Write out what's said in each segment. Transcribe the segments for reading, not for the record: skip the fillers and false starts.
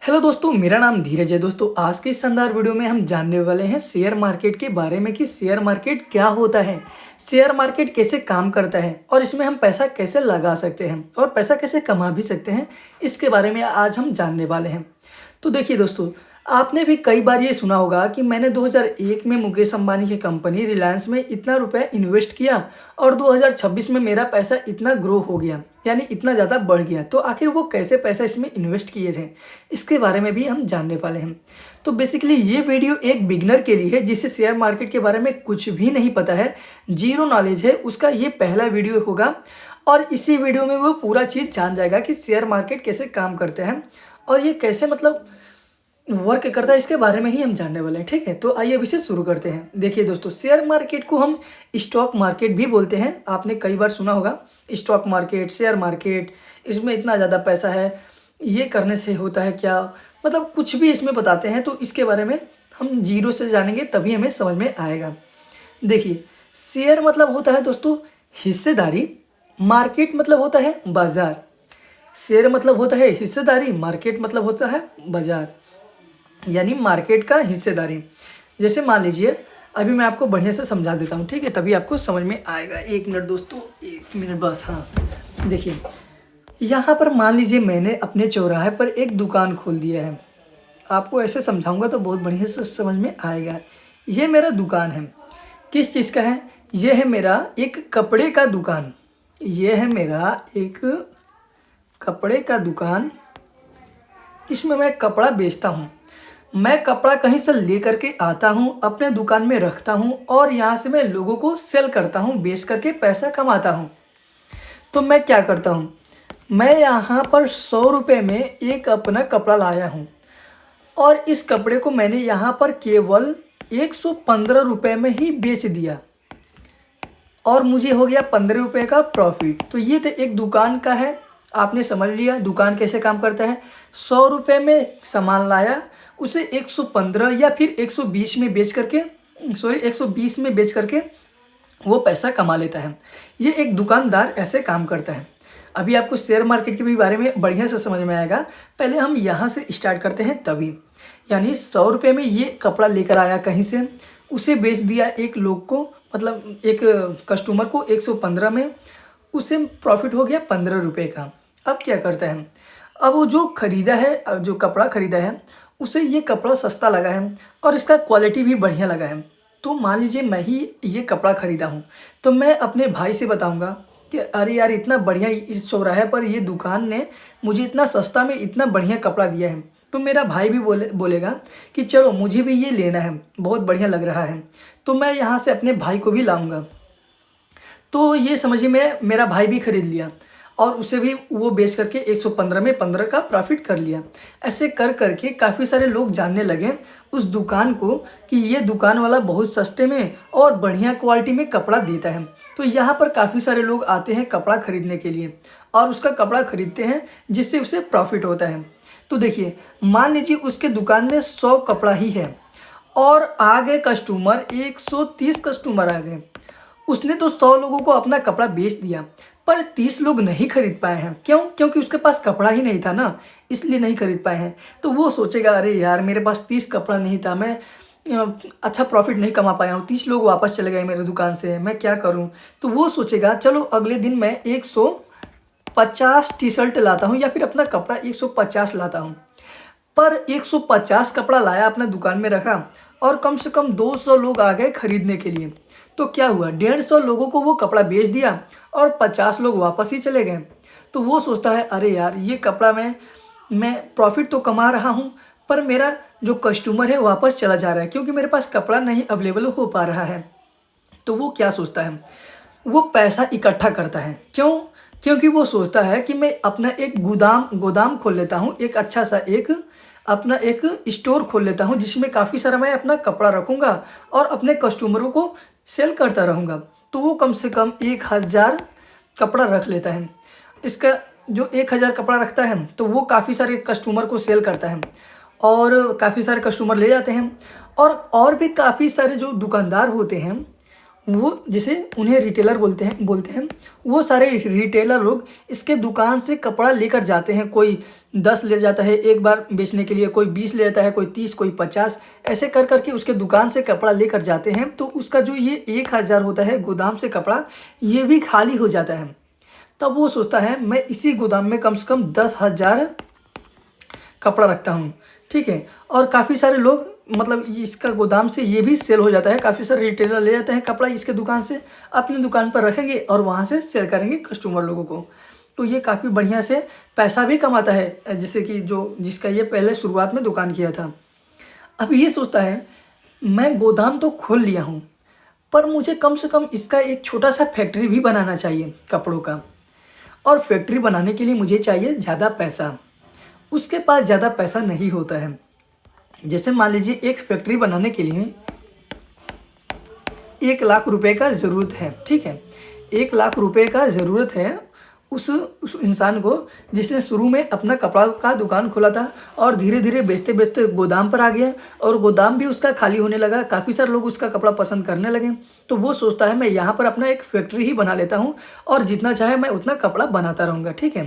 Hello दोस्तों, मेरा नाम धीरज है। दोस्तों, आज के इस शानदार वीडियो में हम जानने वाले हैं शेयर मार्केट के बारे में कि शेयर मार्केट क्या होता है, शेयर मार्केट कैसे काम करता है और इसमें हम पैसा कैसे लगा सकते हैं और पैसा कैसे कमा भी सकते हैं। इसके बारे में आज हम जानने वाले हैं। तो देखिए दोस्तों, आपने भी कई बार ये सुना होगा कि मैंने 2001 में मुकेश अंबानी की कंपनी रिलायंस में इतना रुपया इन्वेस्ट किया और 2026 में मेरा पैसा इतना ग्रो हो गया, यानी इतना ज़्यादा बढ़ गया। तो आखिर वो कैसे पैसा इसमें इन्वेस्ट किए थे, इसके बारे में भी हम जानने वाले हैं। तो बेसिकली ये वीडियो एक बिगनर के लिए है जिसे शेयर मार्केट के बारे में कुछ भी नहीं पता है, जीरो नॉलेज है, उसका ये पहला वीडियो होगा। और इसी वीडियो में वो पूरा चीज़ जान जाएगा कि शेयर मार्केट कैसे काम करते हैं और ये कैसे वर्क करता है, इसके बारे में ही हम जानने वाले हैं। ठीक है, तो आइए अब इसे शुरू करते हैं। देखिए दोस्तों, शेयर मार्केट को हम स्टॉक मार्केट भी बोलते हैं। आपने कई बार सुना होगा स्टॉक मार्केट, शेयर मार्केट, इसमें इतना ज़्यादा पैसा है, ये करने से होता है क्या, कुछ भी इसमें बताते हैं। तो इसके बारे में हम जीरो से जानेंगे तभी हमें समझ में आएगा। देखिए, शेयर होता है दोस्तों हिस्सेदारी, मार्केट होता है बाजार। शेयर होता है हिस्सेदारी, मार्केट होता है बाजार, यानी मार्केट का हिस्सेदारी। जैसे मान लीजिए, अभी मैं आपको बढ़िया से समझा देता हूँ, ठीक है, तभी आपको समझ में आएगा। एक मिनट दोस्तों, एक मिनट बस। हाँ, देखिए यहाँ पर मान लीजिए मैंने अपने चौराहे पर एक दुकान खोल दिया है। आपको ऐसे समझाऊंगा तो बहुत बढ़िया से समझ में आएगा। ये मेरा दुकान है, किस चीज़ का है? ये है मेरा एक कपड़े का दुकान। ये है मेरा एक कपड़े का दुकान, इसमें मैं कपड़ा बेचता हूँ। मैं कपड़ा कहीं से ले करके आता हूँ, अपने दुकान में रखता हूँ और यहाँ से मैं लोगों को सेल करता हूँ, बेच करके पैसा कमाता हूँ। तो मैं क्या करता हूँ, मैं यहाँ पर 100 रुपये में एक अपना कपड़ा लाया हूँ और इस कपड़े को मैंने यहाँ पर केवल 115 रुपये में ही बेच दिया और मुझे हो गया 15 रुपये का प्रॉफिट। तो ये तो एक दुकान का है। आपने समझ लिया दुकान कैसे काम करता है। 100 रुपये में सामान लाया, उसे 115 या फिर 120 में बेच करके 120 में बेच करके वो पैसा कमा लेता है। ये एक दुकानदार ऐसे काम करता है। अभी आपको शेयर मार्केट के भी बारे में बढ़िया से समझ में आएगा। पहले हम यहाँ से स्टार्ट करते हैं तभी। यानी 100 रुपये में ये कपड़ा लेकर आया कहीं से, उसे बेच दिया एक लोग को, एक कस्टमर को 115 में, उसे प्रॉफिट हो गया 15 रुपये का। अब क्या करता है, अब वो जो ख़रीदा है, जो कपड़ा ख़रीदा है, उसे ये कपड़ा सस्ता लगा है और इसका क्वालिटी भी बढ़िया लगा है। तो मान लीजिए मैं ही ये कपड़ा ख़रीदा हूँ, तो मैं अपने भाई से बताऊँगा कि अरे यार, इतना बढ़िया इस चौराहे पर ये दुकान ने मुझे इतना सस्ता में इतना बढ़िया कपड़ा दिया है। तो मेरा भाई भी बोलेगा कि चलो मुझे भी ये लेना है, बहुत बढ़िया लग रहा है। तो मैं यहाँ से अपने भाई को भी लाऊँगा। तो ये समझिए मैं मेरा भाई भी ख़रीद लिया और उसे भी वो बेच करके 115 में 15 का प्रॉफिट कर लिया। ऐसे कर करके काफ़ी सारे लोग जानने लगे उस दुकान को कि ये दुकान वाला बहुत सस्ते में और बढ़िया क्वालिटी में कपड़ा देता है। तो यहाँ पर काफ़ी सारे लोग आते हैं कपड़ा ख़रीदने के लिए और उसका कपड़ा ख़रीदते हैं, जिससे उसे प्रॉफिट होता है। तो देखिए, मान लीजिए उसके दुकान में 100 कपड़ा ही है और आ गए कस्टमर, 130 कस्टमर आ गए। उसने तो 100 लोगों को अपना कपड़ा बेच दिया, पर 30 लोग नहीं खरीद पाए हैं। क्यों? क्योंकि उसके पास कपड़ा ही नहीं था ना, इसलिए नहीं खरीद पाए हैं। तो वो सोचेगा अरे यार, मेरे पास 30 कपड़ा नहीं था, मैं अच्छा प्रॉफिट नहीं कमा पाया हूँ, 30 लोग वापस चले गए मेरे दुकान से, मैं क्या करूँ? तो वो सोचेगा चलो अगले दिन मैं 150 टी शर्ट लाता हूँ या फिर अपना कपड़ा 150 लाता हूँ। पर 150 कपड़ा लाया, अपना दुकान में रखा और कम से कम 200 लोग आ गए खरीदने के लिए। तो क्या हुआ, 150 लोगों को वो कपड़ा बेच दिया और 50 लोग वापस ही चले गए। तो वो सोचता है अरे यार, ये कपड़ा मैं प्रॉफिट तो कमा रहा हूँ, पर मेरा जो कस्टमर है वापस चला जा रहा है क्योंकि मेरे पास कपड़ा नहीं अवेलेबल हो पा रहा है। तो वो क्या सोचता है, वो पैसा इकट्ठा करता है। क्यों? क्योंकि वो सोचता है कि मैं अपना एक गोदाम खोल लेता हूँ, एक अच्छा सा अपना एक स्टोर खोल लेता हूँ जिसमें काफ़ी सारा मैं अपना कपड़ा रखूँगा और अपने कस्टमरों को सेल करता रहूँगा। तो वो कम से कम 1000 कपड़ा रख लेता है। इसका जो 1000 कपड़ा रखता है तो वो काफ़ी सारे कस्टमर को सेल करता है और काफ़ी सारे कस्टमर ले जाते हैं। और भी काफ़ी सारे जो दुकानदार होते हैं वो जिसे उन्हें रिटेलर बोलते हैं वो सारे रिटेलर लोग इसके दुकान से कपड़ा लेकर जाते हैं। कोई 10 ले जाता है एक बार बेचने के लिए, कोई 20 ले जाता है, कोई 30, कोई 50, ऐसे कर करके उसके दुकान से कपड़ा लेकर जाते हैं। तो उसका जो ये 1000 होता है गोदाम से कपड़ा, ये भी खाली हो जाता है। तब वो सोचता है मैं इसी गोदाम में कम से कम 10,000 कपड़ा रखता हूँ, ठीक है। और काफ़ी सारे लोग मतलब इसका गोदाम से ये भी सेल हो जाता है। काफ़ी सारे रिटेलर ले जाते हैं कपड़ा इसके दुकान से, अपनी दुकान पर रखेंगे और वहाँ से सेल करेंगे कस्टमर लोगों को। तो ये काफ़ी बढ़िया से पैसा भी कमाता है, जैसे कि जिसका ये पहले शुरुआत में दुकान किया था। अब ये सोचता है मैं गोदाम तो खोल लिया हूँ, पर मुझे कम से कम इसका एक छोटा सा फैक्ट्री भी बनाना चाहिए कपड़ों का। और फैक्ट्री बनाने के लिए मुझे चाहिए ज़्यादा पैसा। उसके पास ज़्यादा पैसा नहीं होता है। जैसे मान लीजिए एक फैक्ट्री बनाने के लिए 1,00,000 रुपए का ज़रूरत है, ठीक है। 1,00,000 रुपए का ज़रूरत है उस इंसान को जिसने शुरू में अपना कपड़ा का दुकान खोला था और धीरे धीरे बेचते बेचते गोदाम पर आ गया और गोदाम भी उसका खाली होने लगा। काफ़ी सारे लोग उसका कपड़ा पसंद करने लगे। तो वो सोचता है मैं यहाँ पर अपना एक फैक्ट्री ही बना लेता हूँ और जितना चाहे मैं उतना कपड़ा बनाता रहूँगा, ठीक है।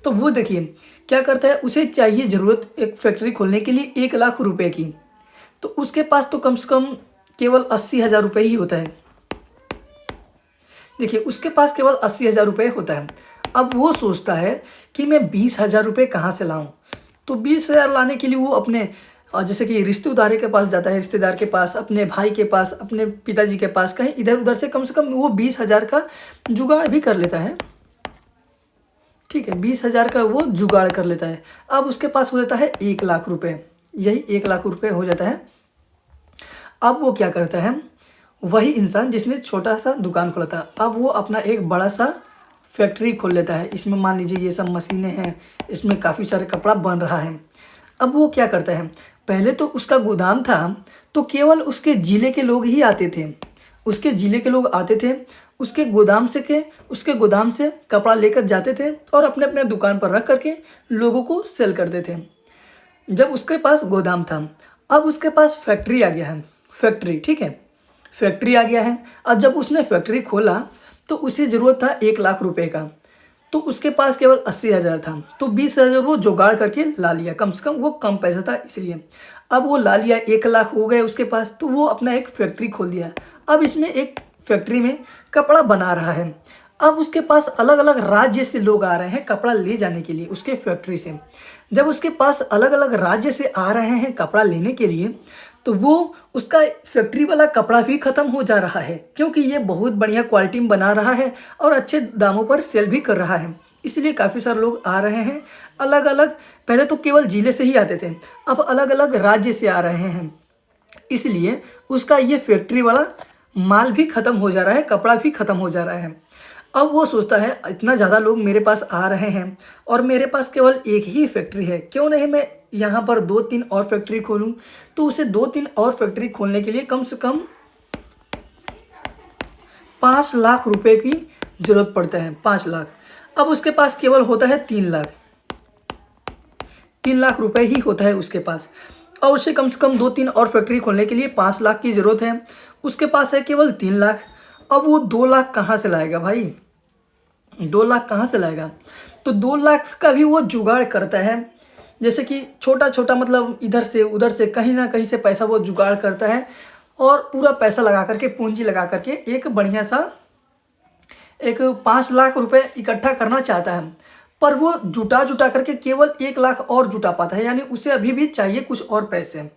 तो वो देखिए क्या करता है, उसे चाहिए ज़रूरत एक फैक्ट्री खोलने के लिए 1,00,000 रुपये की। तो उसके पास तो कम से कम केवल 80,000 रुपये ही होता है। देखिए उसके पास केवल 80,000 रुपये होता है। अब वो सोचता है कि मैं 20,000 रुपये कहाँ से लाऊं। तो 20,000 लाने के लिए वो अपने जैसे कि रिश्तेदार के पास जाता है, रिश्तेदार के पास, अपने भाई के पास, अपने पिताजी के पास, कहीं इधर उधर से कम वो 20,000 का जुगाड़ भी कर लेता है, ठीक है। 20,000 का वो जुगाड़ कर लेता है। अब उसके पास हो जाता है 1,00,000 रुपये। यही 1,00,000 रुपये हो जाता है। अब वो क्या करता है, वही इंसान जिसने छोटा सा दुकान खोला था, अब वो अपना एक बड़ा सा फैक्ट्री खोल लेता है। इसमें मान लीजिए ये सब मशीनें हैं, इसमें काफ़ी सारे कपड़ा बन रहा है। अब वो क्या करता है, पहले तो उसका गोदाम था तो केवल उसके ज़िले के लोग ही आते थे। उसके ज़िले के लोग आते थे, उसके गोदाम से कपड़ा लेकर जाते थे और अपने अपने दुकान पर रख करके लोगों को सेल करते थे। जब उसके पास गोदाम था, अब उसके पास फैक्ट्री आ गया है, फैक्ट्री, ठीक है। फैक्ट्री आ गया है। अब जब उसने फैक्ट्री खोला तो उसे ज़रूरत था 1,00,000 रुपये का। तो उसके पास केवल 80,000 था। तो 20,000 वो जुगाड़ करके ला लिया, कम से कम वो कम पैसा था इसलिए। अब वो ला लिया, 1,00,000 हो गए उसके पास, तो वो अपना एक फैक्ट्री खोल दिया। अब इसमें एक फैक्ट्री में कपड़ा बना रहा है। अब उसके पास अलग अलग राज्य से लोग आ रहे हैं कपड़ा ले जाने के लिए उसके फैक्ट्री से। जब उसके पास अलग अलग राज्य से आ रहे हैं कपड़ा लेने के लिए, तो वो उसका फैक्ट्री वाला कपड़ा भी ख़त्म हो जा रहा है, क्योंकि ये बहुत बढ़िया क्वालिटी में बना रहा है और अच्छे दामों पर सेल भी कर रहा है। इसलिए काफ़ी सारे लोग आ रहे हैं अलग अलग। पहले तो केवल ज़िले से ही आते थे, अब अलग अलग राज्य से आ रहे हैं। इसलिए उसका ये फैक्ट्री वाला माल भी ख़त्म हो जा रहा है, कपड़ा भी ख़त्म हो जा रहा है। अब वो सोचता है इतना ज़्यादा लोग मेरे पास आ रहे हैं और मेरे पास केवल एक ही फैक्ट्री है, क्यों नहीं मैं यहाँ पर 2-3 और फैक्ट्री खोलूँ। तो उसे 2-3 और फैक्ट्री खोलने के लिए कम से कम 5,00,000 रुपये की ज़रूरत पड़ता है, 5,00,000। अब उसके पास केवल होता है 3,00,000, 3,00,000 रुपये ही होता है उसके पास। और उसे कम से कम 2-3 और फैक्ट्री खोलने के लिए 5,00,000 की ज़रूरत है। उसके पास है केवल 3,00,000। अब वो 2,00,000 कहाँ से लाएगा भाई, 2,00,000 कहाँ से लाएगा। तो 2,00,000 का भी वो जुगाड़ करता है, जैसे कि छोटा छोटा मतलब इधर से उधर से कहीं ना कहीं से पैसा वो जुगाड़ करता है और पूरा पैसा लगा करके, पूंजी लगा करके एक बढ़िया सा एक 5,00,000 रुपये इकट्ठा करना चाहता है। पर वो जुटा करके केवल 1,00,000 और जुटा पाता है, यानी उसे अभी भी चाहिए कुछ और पैसे।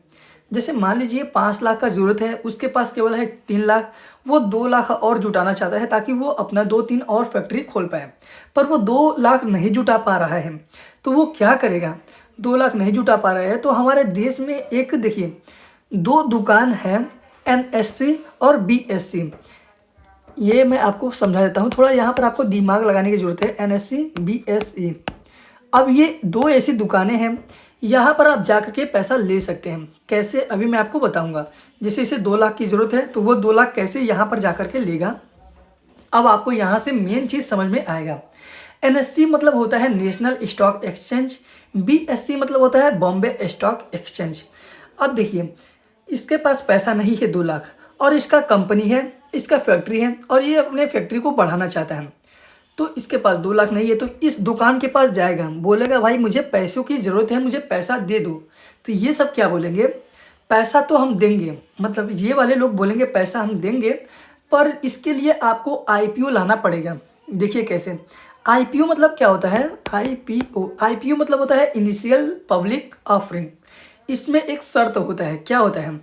जैसे मान लीजिए 5,00,000 का ज़रूरत है, उसके पास केवल है 3,00,000, वो 2,00,000 और जुटाना चाहता है ताकि वो अपना 2-3 और फैक्ट्री खोल पाए। पर वो 2,00,000 नहीं जुटा पा रहा है, तो वो क्या करेगा, 2,00,000 नहीं जुटा पा रहा है। तो हमारे देश में एक देखिए 2 दुकान है, NSC और BSC। ये मैं आपको समझा देता हूँ, थोड़ा यहाँ पर आपको दिमाग लगाने की ज़रूरत है। NSC BSE, अब ये 2 ऐसी दुकानें हैं, यहाँ पर आप जाकर के पैसा ले सकते हैं। कैसे, अभी मैं आपको बताऊँगा। जैसे इसे 2,00,000 की ज़रूरत है तो वो 2,00,000 कैसे यहाँ पर जा कर के लेगा, अब आपको यहाँ से मेन चीज़ समझ में आएगा। NSC मतलब होता है नेशनल स्टॉक एक्सचेंज, BSE मतलब होता है बॉम्बे स्टॉक एक्सचेंज। अब देखिए इसके पास पैसा नहीं है 2,00,000 और इसका कंपनी है, इसका फैक्ट्री है और ये अपने फैक्ट्री को बढ़ाना चाहता है। तो इसके पास 2 लाख नहीं है तो इस दुकान के पास जाएगा, बोलेगा भाई मुझे पैसों की ज़रूरत है, मुझे पैसा दे दो। तो ये सब क्या बोलेंगे, पैसा तो हम देंगे, मतलब ये वाले लोग बोलेंगे पैसा हम देंगे, पर इसके लिए आपको आईपीओ लाना पड़ेगा। देखिए कैसे, आईपीओ मतलब क्या होता है, आईपीओ मतलब होता है इनिशियल पब्लिक ऑफरिंग। इसमें एक शर्त होता है, क्या होता है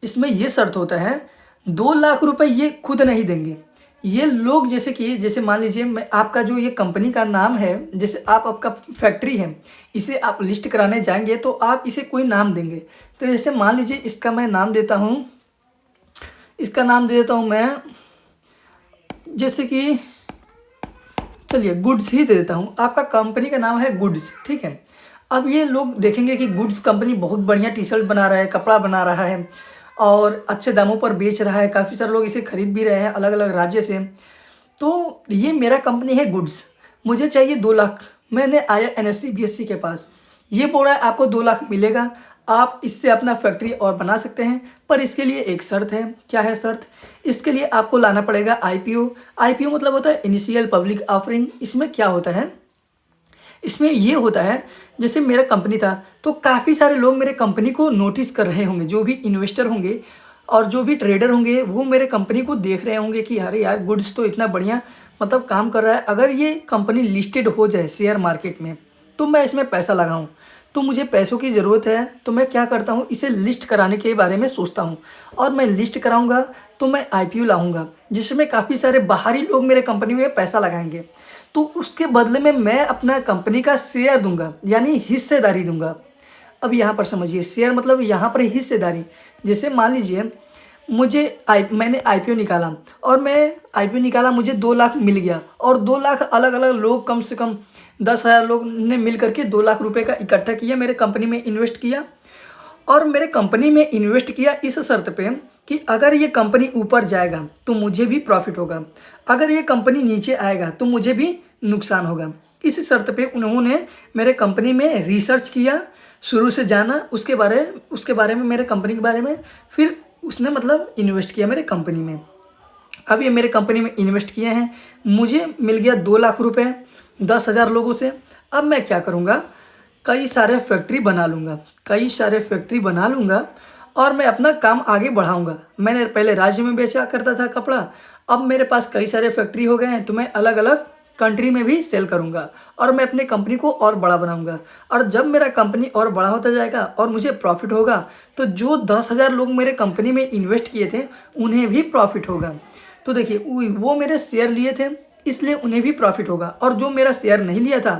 इसमें, ये शर्त होता है 2 लाख रुपए ये खुद नहीं देंगे, ये लोग जैसे मान लीजिए मैं आपका जो ये कंपनी का नाम है, जैसे आपका फैक्ट्री है, इसे आप लिस्ट कराने जाएंगे तो आप इसे कोई नाम देंगे। तो जैसे मान लीजिए इसका मैं नाम देता हूँ, इसका नाम दे देता हूँ मैं, जैसे कि चलिए गुड्स ही दे देता हूँ। आपका कंपनी का नाम है गुड्स, ठीक है। अब ये लोग देखेंगे कि गुड्स कंपनी बहुत बढ़िया टी शर्ट बना रहा है, कपड़ा बना रहा है और अच्छे दामों पर बेच रहा है, काफ़ी सारे लोग इसे खरीद भी रहे हैं अलग अलग राज्य से। तो ये मेरा कंपनी है गुड्स, मुझे चाहिए 2 लाख। मैंने आया एनएससी बीएससी के पास, ये बोल रहा है आपको 2 लाख मिलेगा, आप इससे अपना फैक्ट्री और बना सकते हैं, पर इसके लिए एक शर्त है। क्या है शर्त, इसके लिए आपको लाना पड़ेगा आईपीओ। आईपीओ मतलब होता है इनिशियल पब्लिक ऑफरिंग। इसमें क्या होता है, इसमें ये होता है जैसे मेरा कंपनी था तो काफ़ी सारे लोग मेरे कंपनी को नोटिस कर रहे होंगे, जो भी इन्वेस्टर होंगे और जो भी ट्रेडर होंगे वो मेरे कंपनी को देख रहे होंगे कि अरे यार गुड्स तो इतना बढ़िया मतलब काम कर रहा है, अगर ये कंपनी लिस्टेड हो जाए शेयर मार्केट में तो मैं इसमें पैसा लगाऊं। तो मुझे पैसों की ज़रूरत है तो मैं क्या करता हूँ, इसे लिस्ट कराने के बारे में सोचता हूँ और मैं लिस्ट कराऊँगा तो मैं आईपीओ लाऊँगा जिसमें काफ़ी सारे बाहरी लोग मेरे कंपनी में पैसा लगाएंगे। तो उसके बदले में मैं अपना कंपनी का शेयर दूंगा, यानी हिस्सेदारी दूंगा। अब यहाँ पर समझिए, शेयर मतलब यहाँ पर हिस्सेदारी। जैसे मान लीजिए मैंने आईपीओ निकाला और मुझे 2 लाख मिल गया और 2 लाख अलग अलग लोग, कम से कम 10,000 लोग ने मिल करके 2 लाख रुपए का इकट्ठा किया, मेरे कंपनी में इन्वेस्ट किया। और मेरे कंपनी में इन्वेस्ट किया इस शर्त पे कि अगर ये कंपनी ऊपर जाएगा तो मुझे भी प्रॉफिट होगा, अगर ये कंपनी नीचे आएगा तो मुझे भी नुकसान होगा। इस शर्त पे उन्होंने मेरे कंपनी में रिसर्च किया, शुरू से जाना उसके बारे में मेरे कंपनी के बारे में, फिर उसने मतलब इन्वेस्ट किया मेरे कंपनी में। अब ये मेरे कंपनी में इन्वेस्ट किए हैं, मुझे मिल गया 2 लाख रुपए 10,000 लोगों से। अब मैं क्या करूँगा, कई सारे फैक्ट्री बना लूँगा और मैं अपना काम आगे बढ़ाऊँगा। मैंने पहले राज्य में बेचा करता था कपड़ा, अब मेरे पास कई सारे फैक्ट्री हो गए हैं तो मैं अलग अलग कंट्री में भी सेल करूँगा और मैं अपने कंपनी को और बड़ा बनाऊँगा। और जब मेरा कंपनी और बड़ा होता जाएगा और मुझे प्रॉफिट होगा तो जो 10,000 लोग मेरे कंपनी में इन्वेस्ट किए थे उन्हें भी प्रॉफिट होगा। तो देखिए वो मेरे शेयर लिए थे इसलिए उन्हें भी प्रॉफिट होगा, और जो मेरा शेयर नहीं लिया था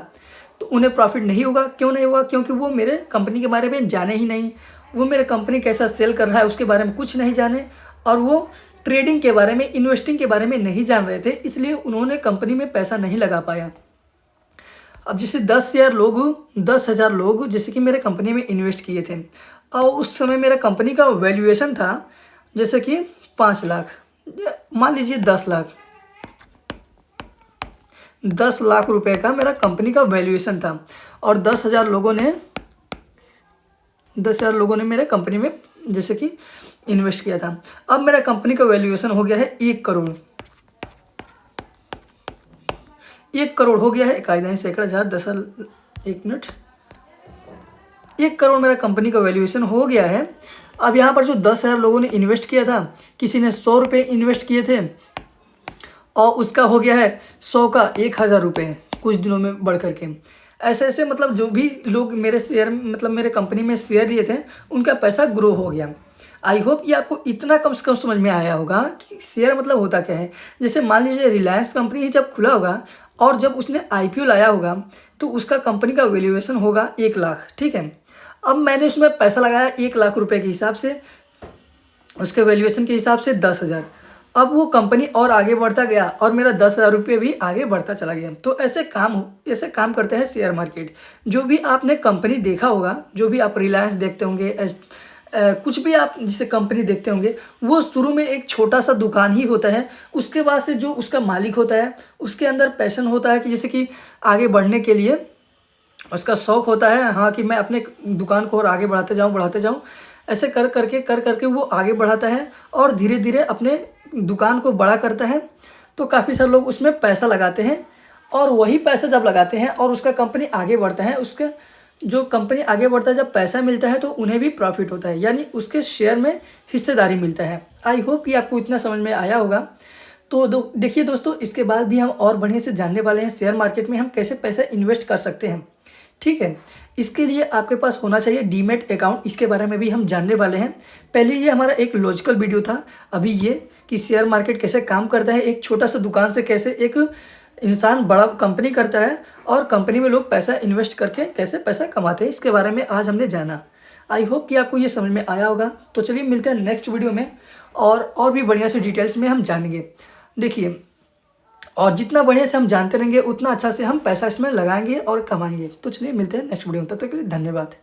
तो उन्हें प्रॉफिट नहीं होगा। क्यों नहीं होगा, क्योंकि वो मेरे कंपनी के बारे में जाने ही नहीं, वो मेरे कंपनी कैसा सेल कर रहा है उसके बारे में कुछ नहीं जाने, और वो ट्रेडिंग के बारे में, इन्वेस्टिंग के बारे में नहीं जान रहे थे, इसलिए उन्होंने कंपनी में पैसा नहीं लगा पाया। अब जैसे 10,000 लोग जैसे कि मेरे कंपनी में इन्वेस्ट किए थे और उस समय मेरा कंपनी का वैल्यूएशन था जैसे कि 5 लाख, मान लीजिए 10 लाख रुपए का मेरा कंपनी का वैल्यूएशन था और 10,000 लोगों ने मेरे कंपनी में जैसे कि इन्वेस्ट किया था। अब मेरा कंपनी का वैल्यूएशन हो गया है 1 करोड़। 1 करोड़ हो गया है, इकाई दशमलव सैकड़ा हजार 10 1 मिनट, 1 करोड़ मेरा कंपनी का वैल्यूएशन हो गया है। अब यहाँ पर जो 10,000 लोगों ने इन्वेस्ट किया था, किसी ने 100 रुपये इन्वेस्ट किए थे और उसका हो गया है 100 का 1,000 रुपये कुछ दिनों में बढ़ करके। ऐसे ऐसे मतलब जो भी लोग मेरे शेयर मतलब मेरे कंपनी में शेयर लिए थे उनका पैसा ग्रो हो गया। आई होप कि आपको इतना कम से कम समझ में आया होगा कि शेयर मतलब होता क्या है। जैसे मान लीजिए रिलायंस कंपनी ही जब खुला होगा और जब उसने आईपीओ लाया होगा तो उसका कंपनी का वैल्यूएशन होगा 1 लाख, ठीक है। अब मैंने उसमें पैसा लगाया 1 लाख रुपए के हिसाब से, उसके वैल्यूएशन के हिसाब से 10,000। अब वो कंपनी और आगे बढ़ता गया और मेरा 10,000 रुपये भी आगे बढ़ता चला गया। तो ऐसे काम करते हैं शेयर मार्केट। जो भी आपने कंपनी देखा होगा, जो भी आप रिलायंस देखते होंगे, कुछ भी आप जिसे कंपनी देखते होंगे, वो शुरू में एक छोटा सा दुकान ही होता है। उसके बाद से जो उसका मालिक होता है उसके अंदर पैशन होता है कि जैसे कि आगे बढ़ने के लिए उसका शौक़ होता है, हाँ, कि मैं अपने दुकान को और आगे बढ़ाते जाऊँ। ऐसे कर करके वो आगे बढ़ाता है और धीरे धीरे अपने दुकान को बड़ा करता है। तो काफ़ी सारे लोग उसमें पैसा लगाते हैं और वही पैसा जब लगाते हैं और उसका कंपनी आगे बढ़ता है, उसके जो कंपनी आगे बढ़ता है, जब पैसा मिलता है तो उन्हें भी प्रॉफिट होता है, यानी उसके शेयर में हिस्सेदारी मिलता है। आई होप कि आपको इतना समझ में आया होगा। तो देखिए दोस्तों, इसके बाद भी हम और बढ़िया से जानने वाले हैं शेयर मार्केट में हम कैसे पैसा इन्वेस्ट कर सकते हैं। ठीक है, इसके लिए आपके पास होना चाहिए डीमैट अकाउंट, इसके बारे में भी हम जानने वाले हैं। पहले ये हमारा एक लॉजिकल वीडियो था, अभी ये कि शेयर मार्केट कैसे काम करता है, एक छोटा सा दुकान से कैसे एक इंसान बड़ा कंपनी करता है और कंपनी में लोग पैसा इन्वेस्ट करके कैसे पैसा कमाते हैं, इसके बारे में आज हमने जाना। आई होप कि आपको ये समझ में आया होगा। तो चलिए मिलते हैं नेक्स्ट वीडियो में और भी बढ़िया से डिटेल्स में हम जानेंगे। देखिए, और जितना बढ़िया से हम जानते रहेंगे उतना अच्छा से हम पैसा इसमें लगाएंगे और कमाएंगे। तो चलिए मिलते हैं नेक्स्ट वीडियो में, तब तक के लिए धन्यवाद।